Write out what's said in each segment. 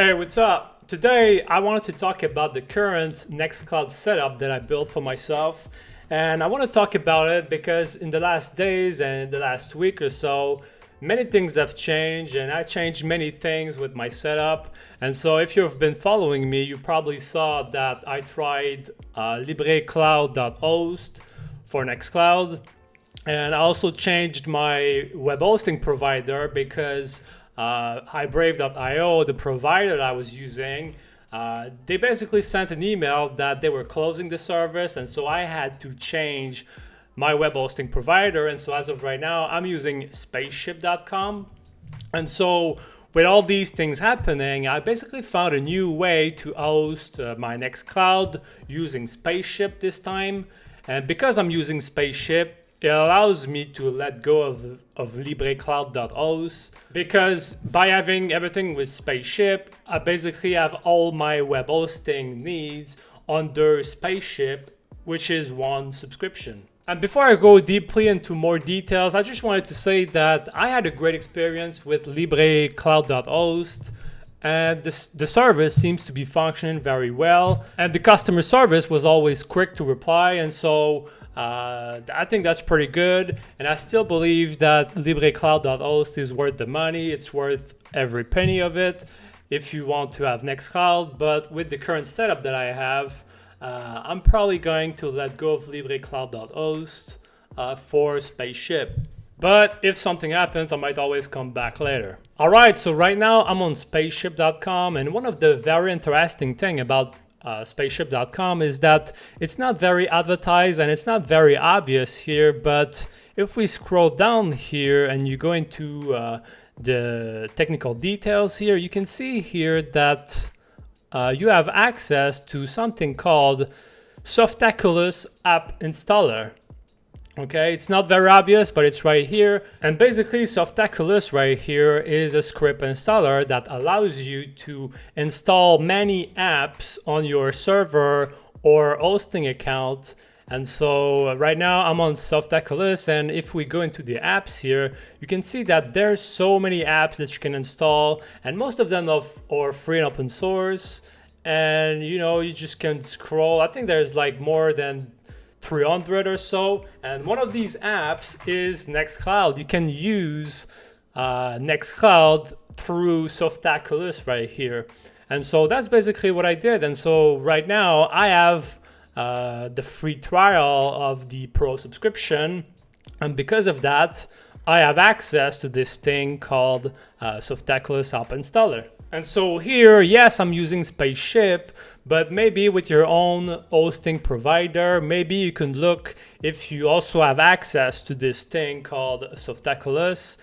Hey, what's up? Today I wanted to talk about the current Nextcloud setup that I built for myself. And I want to talk about it because in the last days and the last week or so, many things have changed and I changed many things with my setup. And so if you've been following me, you probably saw that I tried librecloud.host for Nextcloud. And I also changed my web hosting provider because Highbrave.io, the provider that I was using, they basically sent an email that they were closing the service, and so I had to change my web hosting provider. And so as of right now, I'm using Spaceship.com. And so with all these things happening, I basically found a new way to host my Nextcloud using Spaceship this time. And because I'm using Spaceship, it allows me to let go of librecloud.host because by having everything with Spaceship, I basically have all my web hosting needs under Spaceship, which is one subscription. And before I go deeply into more details, I just wanted to say that I had a great experience with librecloud.host. And the service seems to be functioning very well. And the customer service was always quick to reply. And so I think that's pretty good. And I still believe that librecloud.host is worth the money. It's worth every penny of it if you want to have Nextcloud. But with the current setup that I have, I'm probably going to let go of librecloud.host for Spaceship. But if something happens, I might always come back later. All right, so right now I'm on spaceship.com, and one of the very interesting thing about spaceship.com is that it's not very advertised and it's not very obvious here. But if we scroll down here and you go into the technical details here, you can see here that you have access to something called Softaculous app installer. Okay, it's not very obvious, but it's right here. And basically, Softaculous right here is a script installer that allows you to install many apps on your server or hosting account. And so right now I'm on Softaculous, and if we go into the apps here, you can see that there's so many apps that you can install, and most of them are free and open source. And you just can scroll. I think there's like more than 300 or so, and one of these apps is Nextcloud. You can use Nextcloud through Softaculous right here, and so that's basically what I did. And so right now I have the free trial of the pro subscription, and because of that I have access to this thing called Softaculous app installer. And so here, yes, I'm using Spaceship, but maybe with your own hosting provider, maybe you can look if you also have access to this thing called Softaculous.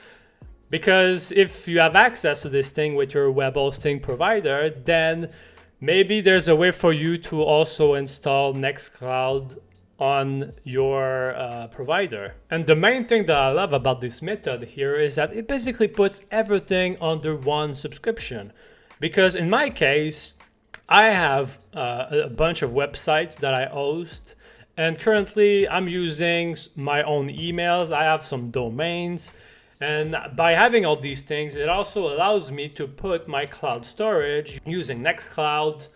Because if you have access to this thing with your web hosting provider, then maybe there's a way for you to also install Nextcloud on your provider. And the main thing that I love about this method here is that it basically puts everything under one subscription. Because in my case, I have a bunch of websites that I host, and currently I'm using my own emails. I have some domains, and by having all these things, it also allows me to put my cloud storage using Nextcloud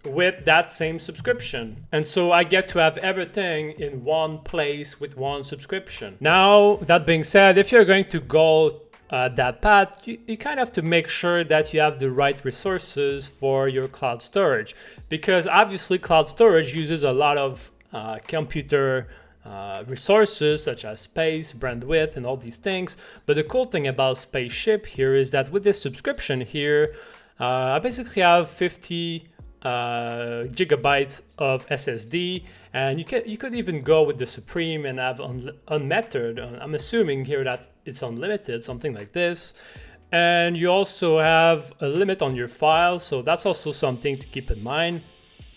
with that same subscription. And so I get to have everything in one place with one subscription. Now, that being said, if you're going to go that path, you kind of have to make sure that you have the right resources for your cloud storage, because obviously cloud storage uses a lot of computer resources such as space, bandwidth, and all these things. But the cool thing about Spaceship here is that with this subscription here, I basically have 50 gigabytes of SSD, and you could even go with the Supreme and have unmetered. I'm assuming here that it's unlimited, something like this. And you also have a limit on your files, so that's also something to keep in mind.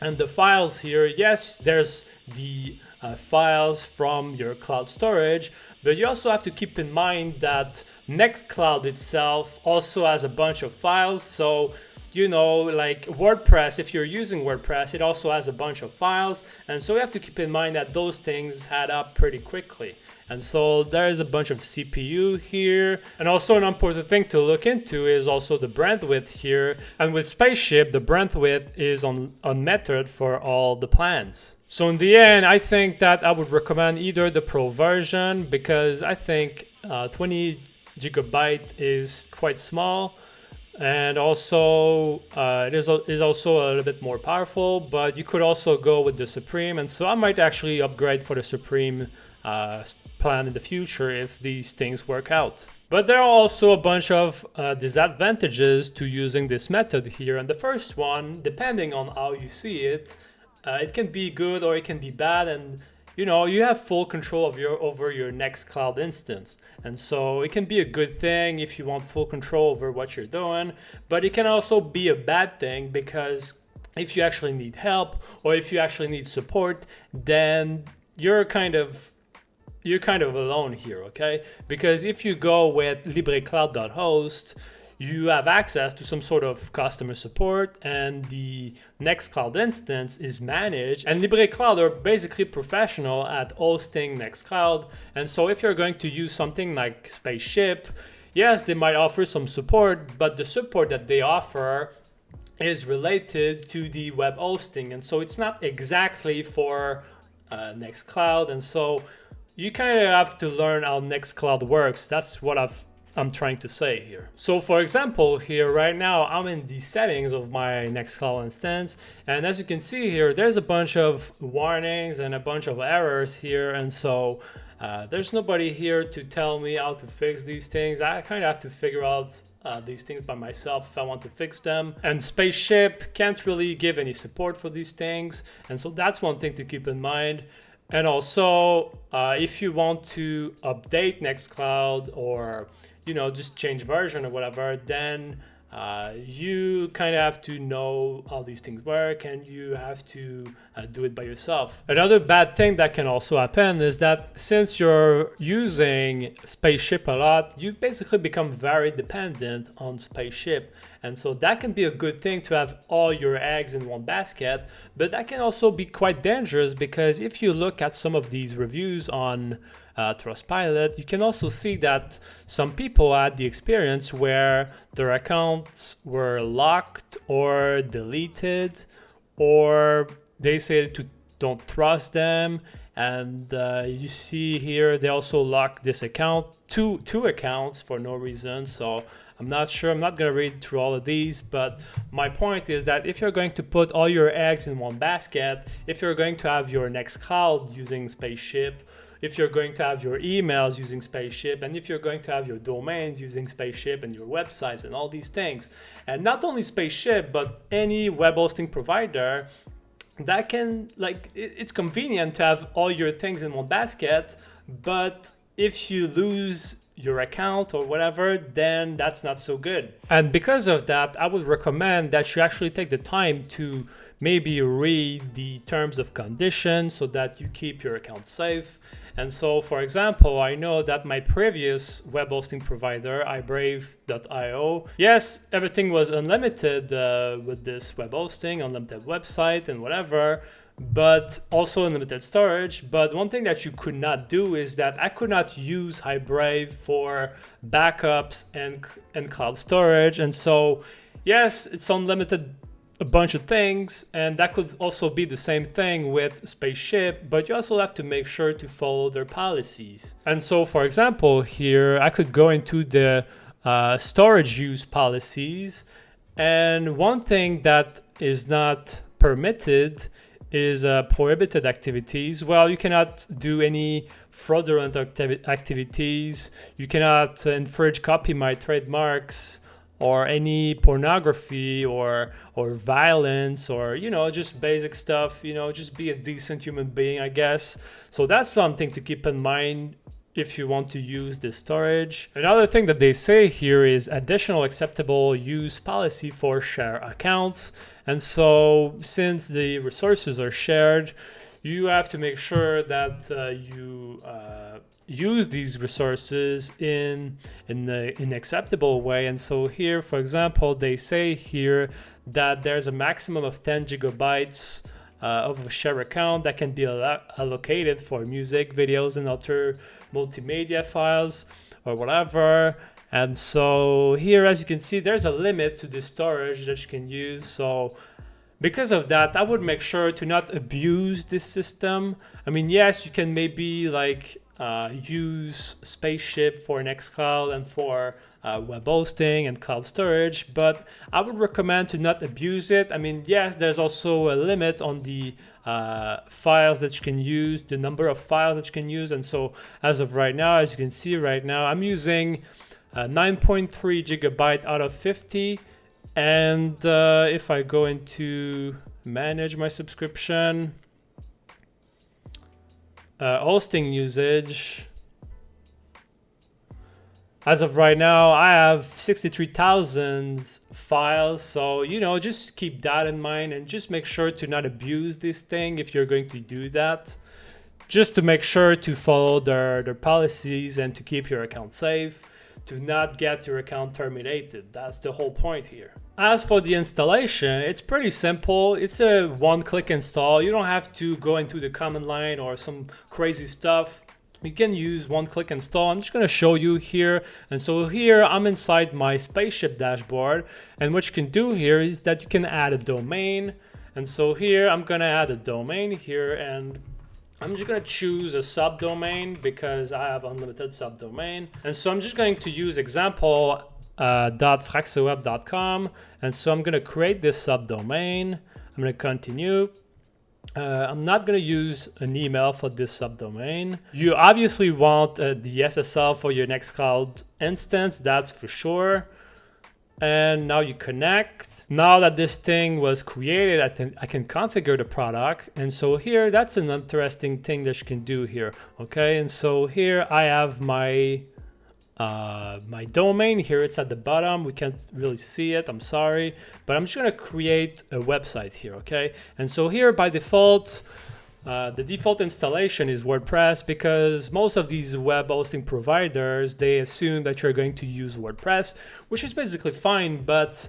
And the files here, yes, there's the files from your cloud storage, but you also have to keep in mind that Nextcloud itself also has a bunch of files. So like WordPress, if you're using WordPress, it also has a bunch of files. And so you have to keep in mind that those things add up pretty quickly. And so there is a bunch of CPU here. And also an important thing to look into is also the bandwidth here. And with Spaceship, the bandwidth is unmetered for all the plans. So in the end, I think that I would recommend either the Pro version, because I think 20 gigabyte is quite small. And also it is also a little bit more powerful, but you could also go with the Supreme. And so I might actually upgrade for the Supreme plan in the future if these things work out. But there are also a bunch of disadvantages to using this method here. And the first one, depending on how you see it, it can be good or it can be bad. And you have full control of over your Nextcloud instance. And so it can be a good thing if you want full control over what you're doing, but it can also be a bad thing, because if you actually need help or if you actually need support, then you're kind of alone here, okay? Because if you go with librecloud.host, you have access to some sort of customer support, and the Nextcloud instance is managed. And LibreCloud are basically professional at hosting Nextcloud. And so if you're going to use something like Spaceship, yes, they might offer some support, but the support that they offer is related to the web hosting. And so it's not exactly for Nextcloud. And so you kind of have to learn how Nextcloud works. That's what I'm trying to say here. So for example, here right now, I'm in the settings of my Nextcloud instance. And as you can see here, there's a bunch of warnings and a bunch of errors here. And so there's nobody here to tell me how to fix these things. I kind of have to figure out these things by myself if I want to fix them. And Spaceship can't really give any support for these things. And so that's one thing to keep in mind. And also, if you want to update Nextcloud or just change version or whatever, then you kind of have to know how these things work, and you have to do it by yourself. Another bad thing that can also happen is that since you're using Spaceship a lot, you basically become very dependent on Spaceship. And so that can be a good thing to have all your eggs in one basket, but that can also be quite dangerous, because if you look at some of these reviews on Trustpilot, you can also see that some people had the experience where their accounts were locked or deleted, or they said to don't trust them. And you see here they also locked this account, two accounts for no reason. So I'm not sure, I'm not going to read through all of these, but my point is that if you're going to put all your eggs in one basket, if you're going to have your Nextcloud using Spaceship, if you're going to have your emails using Spaceship, and if you're going to have your domains using Spaceship and your websites and all these things, and not only Spaceship, but any web hosting provider, that can, it's convenient to have all your things in one basket, but if you lose your account or whatever, then that's not so good. And because of that, I would recommend that you actually take the time to maybe read the terms of condition so that you keep your account safe. And so, for example, I know that my previous web hosting provider, ibrave.io, yes, everything was unlimited with this web hosting, unlimited website and whatever, but also unlimited storage. But one thing that you could not do is that I could not use iBrave for backups and cloud storage. And so, yes, it's unlimited a bunch of things, and that could also be the same thing with Spaceship, but you also have to make sure to follow their policies. And so, for example, here I could go into the storage use policies, and one thing that is not permitted is prohibited activities. Well, you cannot do any fraudulent activities, you cannot infringe copyright trademarks, or any pornography or violence, or just basic stuff, just be a decent human being, I guess. So that's something to keep in mind if you want to use this storage. Another thing that they say here is additional acceptable use policy for share accounts. And so since the resources are shared, you have to make sure that you use these resources in an acceptable way. And so here, for example, they say here that there's a maximum of 10 gigabytes of a share account that can be allocated for music, videos, and other multimedia files or whatever. And so here, as you can see, there's a limit to the storage that you can use. So because of that, I would make sure to not abuse this system. I mean, yes, you can maybe like use Spaceship for Nextcloud and for web hosting and cloud storage, but I would recommend to not abuse it. I mean, yes, there's also a limit on the files that you can use, the number of files that you can use. And so as of right now, as you can see right now, I'm using 9.3 gigabyte out of 50. And if I go into manage my subscription, hosting usage, as of right now, I have 63,000 files. So, you know, just keep that in mind and just make sure to not abuse this thing if you're going to do that. Just to make sure to follow their policies and to keep your account safe, to not get your account terminated. That's the whole point here. As for the installation, it's pretty simple. It's a one-click install. You don't have to go into the command line or some crazy stuff. You can use one-click install. I'm just going to show you here. And so here I'm inside my Spaceship dashboard. And what you can do here is that you can add a domain. And so here I'm going to add a domain here, and I'm just going to choose a subdomain because I have unlimited subdomain. And so I'm just going to use example .fraxaweb.com. And so I'm going to create this subdomain. I'm going to continue. I'm not going to use an email for this subdomain. You obviously want the SSL for your Nextcloud instance, that's for sure. And now you connect. Now that this thing was created, I can configure the product. And so here, that's an interesting thing that you can do here. Okay, and so here I have my my domain here. It's at the bottom. We can't really see it, I'm sorry, but I'm just going to create a website here. Okay, and so here by default, the default installation is WordPress, because most of these web hosting providers, they assume that you're going to use WordPress, which is basically fine. But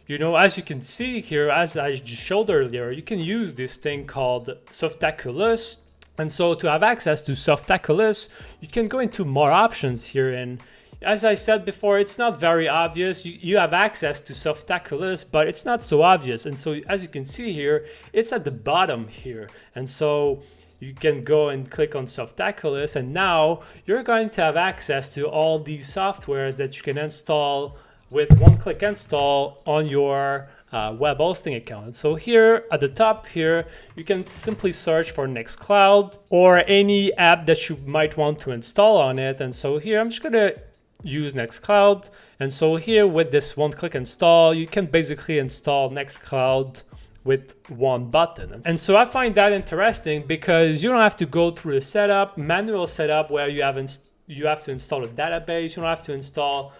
you know, as you can see here, as I just showed earlier, you can use this thing called Softaculous. And so to have access to Softaculous, you can go into more options here. And as I said before, it's not very obvious. You have access to Softaculous, but it's not so obvious. And so as you can see here, it's at the bottom here. And so you can go and click on Softaculous, and now you're going to have access to all these softwares that you can install with one-click install on your web hosting account. So here at the top here, you can simply search for Nextcloud or any app that you might want to install on it. And so here I'm just going to use Nextcloud. And so here with this one-click install, you can basically install Nextcloud with one button. And so I find that interesting because you don't have to go through the manual setup where you have to install a database. You don't have to install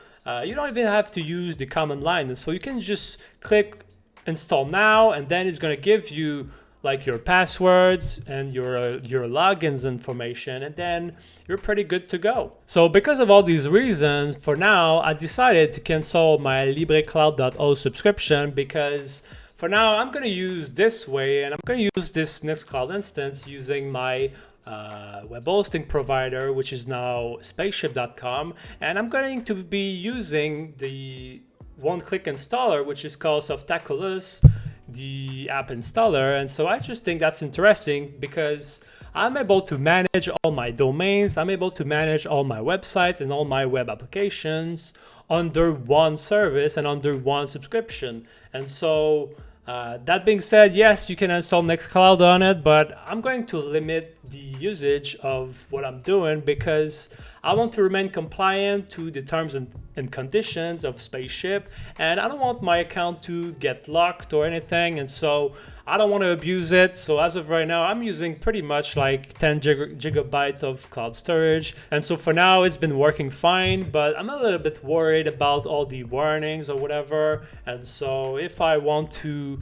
you don't even have to use the command line. And so you can just click install now, and then it's going to give you like your passwords and your logins information, and then you're pretty good to go. So because of all these reasons, for now, I decided to cancel my LibreCloud.o subscription, because for now I'm going to use this way, and I'm going to use this Nextcloud instance using my web hosting provider, which is now spaceship.com, and I'm going to be using the one-click installer, which is called Softaculous, the app installer. And so I just think that's interesting because I'm able to manage all my domains, I'm able to manage all my websites and all my web applications under one service and under one subscription. And so that being said, yes, you can install Nextcloud on it, but I'm going to limit the usage of what I'm doing because I want to remain compliant to the terms and conditions of Spaceship, and I don't want my account to get locked or anything, and so I don't want to abuse it. So as of right now, I'm using pretty much like 10 gigabytes of cloud storage. And so for now, it's been working fine, but I'm a little bit worried about all the warnings or whatever. And so if I want to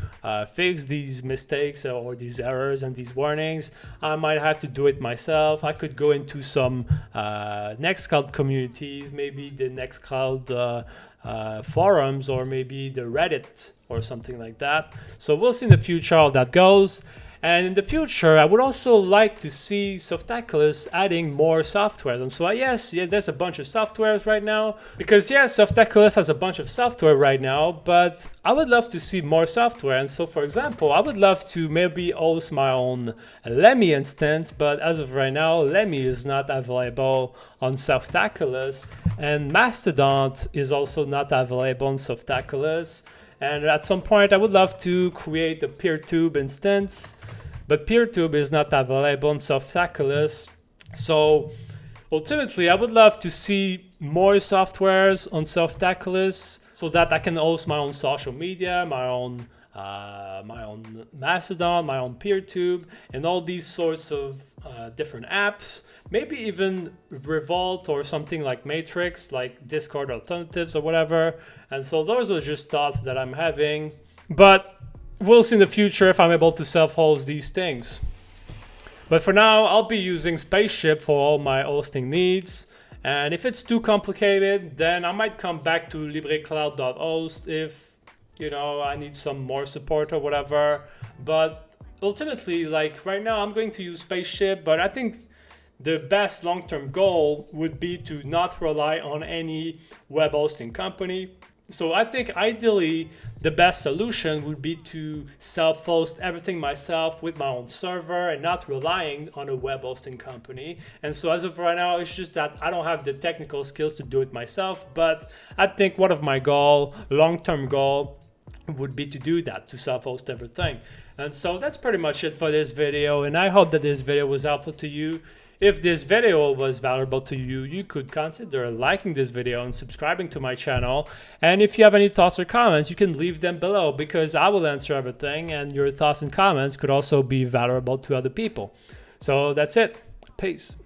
fix these mistakes or these errors and these warnings, I might have to do it myself. I could go into some Nextcloud communities, maybe the Nextcloud forums, or maybe the Reddit or something like that. So we'll see in the future how that goes. And in the future, I would also like to see Softaculous adding more software. And so yes, yeah, there's a bunch of softwares right now. Because yes, Softaculous has a bunch of software right now, but I would love to see more software. And so for example, I would love to maybe host my own Lemmy instance, but as of right now, Lemmy is not available on Softaculous, and Mastodon is also not available on Softaculous. And at some point, I would love to create a PeerTube instance, but PeerTube is not available on Softaculous. So ultimately, I would love to see more softwares on Softaculous so that I can host my own social media, my own Mastodon, my own PeerTube, and all these sorts of different apps. Maybe even Revolt or something like Matrix, like Discord alternatives or whatever. And so those are just thoughts that I'm having. But we'll see in the future if I'm able to self-host these things. But for now, I'll be using Spaceship for all my hosting needs. And if it's too complicated, then I might come back to librecloud.host if, I need some more support or whatever. But ultimately, like right now, I'm going to use Spaceship, but I think the best long-term goal would be to not rely on any web hosting company. So I think ideally the best solution would be to self-host everything myself with my own server and not relying on a web hosting company. And so as of right now, it's just that I don't have the technical skills to do it myself. But I think one of my long-term goal would be to do that, to self-host everything. And so that's pretty much it for this video. And I hope that this video was helpful to you. If this video was valuable to you, you could consider liking this video and subscribing to my channel. And if you have any thoughts or comments, you can leave them below because I will answer everything, and your thoughts and comments could also be valuable to other people. So that's it. Peace.